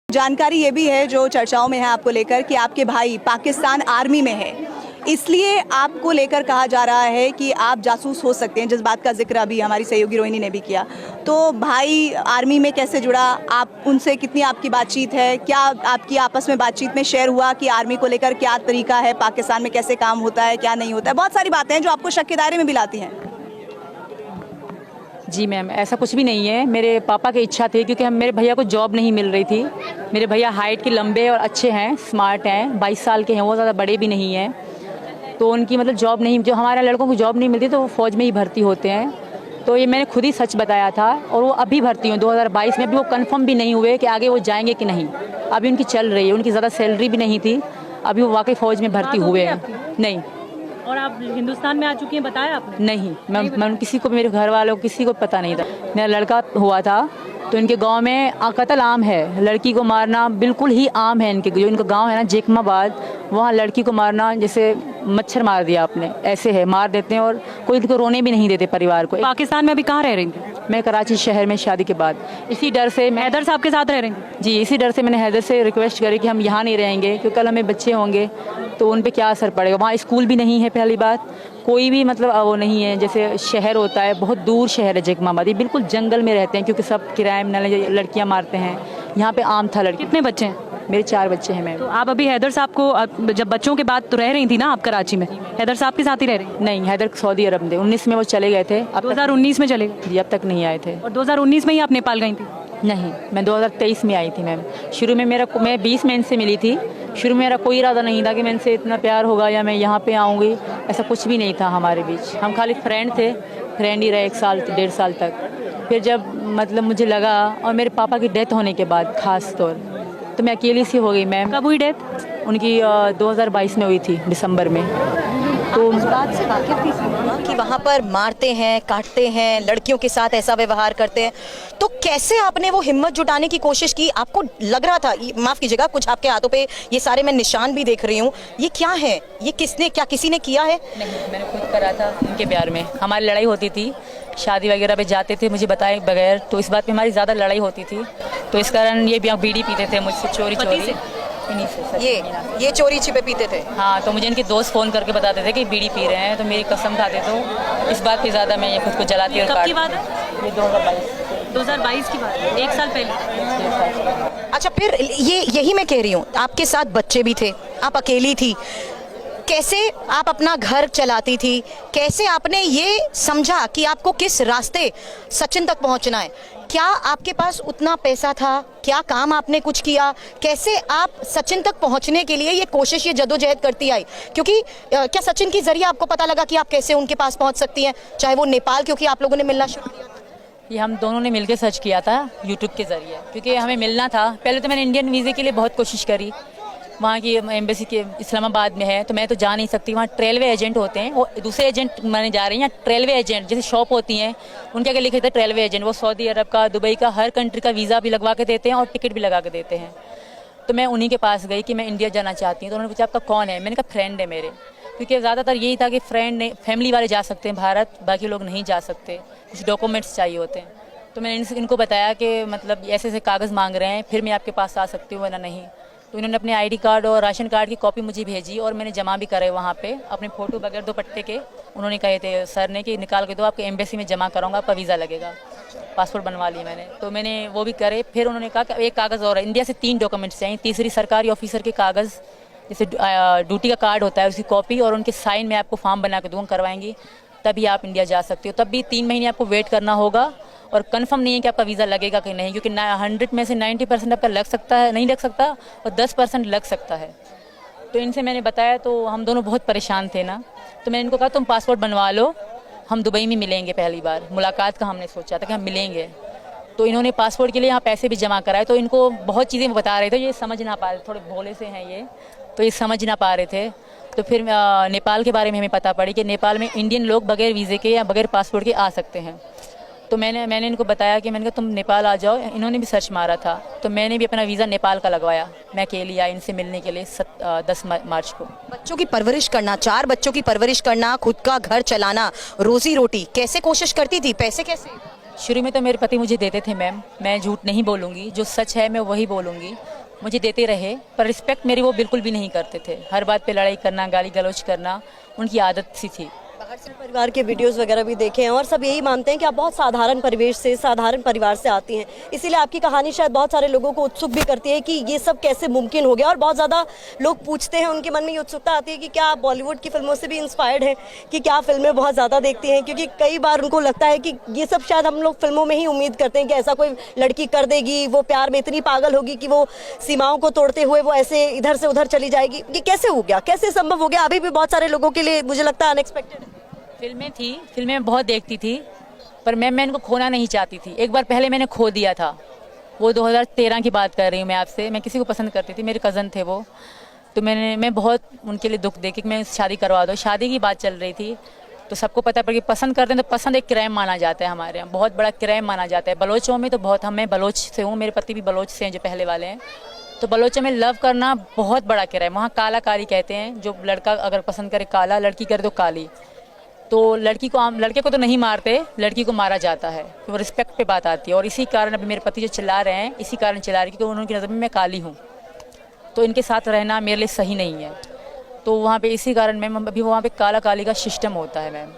जानकारी ये भी है जो चर्चाओं में है आपको लेकर कि आपके भाई पाकिस्तान आर्मी में है, इसलिए आपको लेकर कहा जा रहा है कि आप जासूस हो सकते हैं, जिस बात का जिक्र अभी हमारी सहयोगी रोहिणी ने भी किया। तो भाई आर्मी में कैसे जुड़ा, आप उनसे कितनी आपकी बातचीत है, क्या आपकी आपस में बातचीत में शेयर हुआ कि आर्मी को लेकर क्या तरीका है, पाकिस्तान में कैसे काम होता है, क्या नहीं होता है? बहुत सारी बातें हैं जो आपको शक के दायरे में भी लाती हैं। जी मैम, ऐसा कुछ भी नहीं है। मेरे पापा की इच्छा थी, क्योंकि मेरे भैया को जॉब नहीं मिल रही थी। मेरे भैया हाइट के लंबे और अच्छे हैं, स्मार्ट हैं, 22 साल के हैं, वो ज़्यादा बड़े भी नहीं हैं। तो उनकी मतलब जॉब नहीं, जो हमारे लड़कों को जॉब नहीं मिलती तो वो फ़ौज में ही भर्ती होते हैं। तो ये मैंने खुद ही सच बताया था, और वो अभी भर्ती हुए 2022 में। अभी वो कंफर्म भी नहीं हुए कि आगे वो जाएंगे कि नहीं। अभी उनकी चल रही है, उनकी ज़्यादा सैलरी भी नहीं थी, अभी वो वाकई फ़ौज में भर्ती हुए हैं। नहीं। और आप हिंदुस्तान में आ चुकी हैं, बताया आपने? नहीं, मैं किसी को, मेरे घर वालों को किसी को पता नहीं था। मेरा लड़का हुआ था तो इनके गांव में कत्ल आम है, लड़की को मारना बिल्कुल ही आम है। इनके जो इनका गांव है ना जेकमाबाद, वहाँ लड़की को मारना जैसे मच्छर मार दिया आपने, ऐसे है, मार देते हैं। और कोई इनको रोने भी नहीं देते परिवार को। पाकिस्तान में अभी कहाँ रह रही थी? मैं कराची शहर में शादी के बाद, इसी डर से मैं हैदर साहब के साथ रह रही थी? जी, इसी डर से मैंने हैदर से रिक्वेस्ट करी कि हम यहाँ नहीं रहेंगे, क्योंकि कल हमें बच्चे होंगे तो उन पे क्या असर पड़ेगा। वहाँ स्कूल भी नहीं है, पहली बात कोई भी मतलब वो नहीं है, जैसे शहर होता है, बहुत दूर शहर है जेकमाबाद, ये बिल्कुल जंगल में रहते हैं, क्योंकि सब क्राइम लड़कियाँ मारते हैं। यहाँ पे आम था लड़की। कितने बच्चे हैं? मेरे 4 बच्चे हैं मैम। तो आप अभी हैदर साहब को, जब बच्चों के बाद तो रह रही थी ना आप कराची में, हैदर साहब के साथ ही रह रही? नहीं, हैदर सऊदी अरब में 19 में वो चले गए थे। अब 2019 में चले गए? जी, अब तक नहीं आए थे। और 2019 में ही आप नेपाल गई थी? नहीं, मैं 2023 में आई थी मैम। शुरू में मैं 20 में इनसे मिली थी। शुरू में मेरा कोई इरादा नहीं था कि मैं इनसे इतना प्यार होगा या मैं यहाँ पे आऊँगी, ऐसा कुछ भी नहीं था हमारे बीच। हम खाली फ्रेंड थे, फ्रेंड ही रहे 1 साल 1.5 साल तक। फिर जब मतलब मुझे लगा, और मेरे पापा की डेथ होने के बाद खास तौर, तो मैं अकेली सी हो गई मैम। कब हुई डेथ? उनकी 2022 में हुई थी, दिसंबर में। तो इस बात से वाकिफ थी कि वहाँ पर मारते हैं, काटते हैं, लड़कियों के साथ ऐसा व्यवहार करते हैं, तो कैसे आपने वो हिम्मत जुटाने की कोशिश की? आपको लग रहा था, माफ़ कीजिएगा, कुछ आपके हाथों पे ये सारे मैं निशान भी देख रही हूँ, ये क्या है? ये किसने, क्या किसी ने किया है? नहीं, मैंने खुद करा था। उनके प्यार में हमारी लड़ाई होती थी, शादी वगैरह पे जाते थे मुझे बताए बगैर, तो इस बात पे हमारी ज़्यादा लड़ाई होती थी। तो इस कारण ये बीड़ी पीते थे मुझसे चोरी चोरी। ये चोरी छिपे पीते थे? हाँ, तो मुझे इनके दोस्त फ़ोन करके बताते थे कि बीड़ी पी रहे हैं, तो मेरी कसम खाते। तो इस बात पे ज़्यादा मैं ये खुद को जलाती। कब की बात है? ये 2022 की बात है, 1 साल पहले। अच्छा, फिर यही मैं कह रही हूँ, आपके साथ बच्चे भी थे, आप अकेली थी, कैसे आप अपना घर चलाती थी? कैसे आपने ये समझा कि आपको किस रास्ते सचिन तक पहुंचना है? क्या आपके पास उतना पैसा था? क्या काम आपने कुछ किया? कैसे आप सचिन तक पहुंचने के लिए ये कोशिश, ये जदोजहद करती आई? क्योंकि क्या सचिन के जरिए आपको पता लगा कि आप कैसे उनके पास पहुंच सकती हैं, चाहे वो नेपाल, क्योंकि आप लोगों ने मिलना शुरू किया? ये हम दोनों ने मिलकर सर्च किया था यूट्यूब के ज़रिए, क्योंकि हमें मिलना था। पहले तो मैंने इंडियन वीज़े के लिए बहुत कोशिश करी, वहाँ की एम्बेसी के इस्लामाबाद में है, तो मैं तो जा नहीं सकती। वहाँ रेलवे एजेंट होते हैं, वो दूसरे एजेंट माने जा रही हैं, रेलवे एजेंट जैसे शॉप होती हैं, उनके आगे लिखे थे रेलवे एजेंट। वो सऊदी अरब का, दुबई का, हर कंट्री का वीज़ा भी लगवा के देते हैं और टिकट भी लगा के देते हैं। तो मैं उन्हीं के पास गई कि मैं इंडिया जाना चाहती हूँ। तो उन्होंने पूछा आपका कौन है? मैंने कहा फ्रेंड है मेरे, क्योंकि ज़्यादातर यही था कि फ्रेंड नहीं, फैमिली वाले जा सकते हैं भारत, बाकी लोग नहीं जा सकते, कुछ डॉक्यूमेंट्स चाहिए होते हैं। तो मैंने इनको बताया कि मतलब ऐसे ऐसे कागज़ मांग रहे हैं, फिर मैं आपके पास आ सकती हूँ वरना नहीं। तो इन्होंने अपने आईडी कार्ड और राशन कार्ड की कॉपी मुझे भेजी, और मैंने जमा भी करे वहाँ पे अपने फ़ोटो बगैर 2 पट्टे के। उन्होंने कहे थे सर ने कि निकाल के दो, आपके एम्बेसी में जमा कराऊंगा, आपका वीज़ा लगेगा। पासपोर्ट बनवा ली मैंने, तो मैंने वो भी करे। फिर उन्होंने कहा कि एक कागज़ और है, इंडिया से 3 डॉक्यूमेंट्स चाहिए, तीसरी सरकारी ऑफिसर के कागज़, जैसे ड्यूटी का कार्ड होता है उसकी कॉपी, और उनके साइन में आपको फॉर्म बना के दूँगा, करवाएंगी, तभी आप इंडिया जा सकते हो। तब भी 3 महीने आपको वेट करना होगा, और कंफर्म नहीं है कि आपका वीज़ा लगेगा कि नहीं, क्योंकि 100 में से 90% आपका लग सकता है, नहीं लग सकता, और 10% लग सकता है। तो इनसे मैंने बताया, तो हम दोनों बहुत परेशान थे ना, तो मैंने इनको कहा तुम पासपोर्ट बनवा लो, हम दुबई में मिलेंगे, पहली बार मुलाकात का हमने सोचा था कि हम मिलेंगे। तो इन्होंने पासपोर्ट के लिए यहाँ पैसे भी जमा कराए। तो इनको बहुत चीज़ें बता रहे थे, ये समझ ना पा रहे, थोड़े भोले से हैं ये, तो ये समझ ना पा रहे थे। तो फिर नेपाल के बारे में हमें पता पड़ी कि नेपाल में इंडियन लोग बगैर वीज़े के या बगैर पासपोर्ट के आ सकते हैं। तो मैंने इनको बताया कि मैंने कहा तुम नेपाल आ जाओ। इन्होंने भी सर्च मारा था, तो मैंने भी अपना वीज़ा नेपाल का लगवाया। मैं अकेली आई इनसे मिलने के लिए 10 मार्च को। बच्चों की परवरिश करना, 4 बच्चों की परवरिश करना, खुद का घर चलाना, रोजी रोटी कैसे कोशिश करती थी? पैसे कैसे? शुरू में तो मेरे पति मुझे देते थे मैम, मैं झूठ नहीं बोलूँगी, जो सच है मैं वही बोलूँगी। मुझे देते रहे, पर रिस्पेक्ट मेरी वो बिल्कुल भी नहीं करते थे। हर बात पे लड़ाई करना, गाली गलौज करना उनकी आदत सी थी। बाहर से परिवार के वीडियोस वगैरह भी देखे हैं और सब यही मानते हैं कि आप बहुत साधारण परिवेश से, साधारण परिवार से आती हैं, इसीलिए आपकी कहानी शायद बहुत सारे लोगों को उत्सुक भी करती है कि ये सब कैसे मुमकिन हो गया। और बहुत ज़्यादा लोग पूछते हैं, उनके मन में ये उत्सुकता आती है कि क्या आप बॉलीवुड की फिल्मों से भी इंस्पायर्ड हैं, कि क्या फिल्में बहुत ज़्यादा देखती हैं, क्योंकि कई बार उनको लगता है कि ये सब शायद हम लोग फिल्मों में ही उम्मीद करते हैं कि ऐसा कोई लड़की कर देगी, वो प्यार में इतनी पागल होगी कि वो सीमाओं को तोड़ते हुए वो ऐसे इधर से उधर चली जाएगी। ये कैसे हो गया, कैसे संभव हो गया? अभी भी बहुत सारे लोगों के लिए मुझे लगता है अनएक्सपेक्टेड है। फिल्में थी, फिल्में बहुत देखती थी, पर मैं इनको खोना नहीं चाहती थी। एक बार पहले मैंने खो दिया था, वो 2013 की बात कर रही हूँ मैं आपसे। मैं किसी को पसंद करती थी, मेरे कज़न थे वो, तो मैं बहुत उनके लिए दुख दे कि मैं शादी करवा दो। शादी की बात चल रही थी, तो सबको पता पड़ कि पसंद करते हैं तो पसंद एक क्राइम माना जाता है, हमारे यहाँ बहुत बड़ा क्राइम माना जाता है। बलोचों में तो बहुत, मैं बलोच से हूँ, मेरे पति भी बलोच से हैं जो पहले वाले हैं, तो बलोचों में लव करना बहुत बड़ा क्राइम। वहाँ काला कारी कहते हैं, जो लड़का अगर पसंद करे काला, लड़की करे तो काली। तो लड़के को तो नहीं मारते, लड़की को मारा जाता है, तो रिस्पेक्ट पे बात आती है। और इसी कारण अभी मेरे पति जो चिल्ला रहे हैं, इसी कारण चिल्ला रहे हैं क्योंकि उनकी नज़र में मैं काली हूँ, तो इनके साथ रहना मेरे लिए सही नहीं है। तो वहाँ पे इसी कारण मैम, अभी वहाँ पे काला काली का सिस्टम होता है मैम।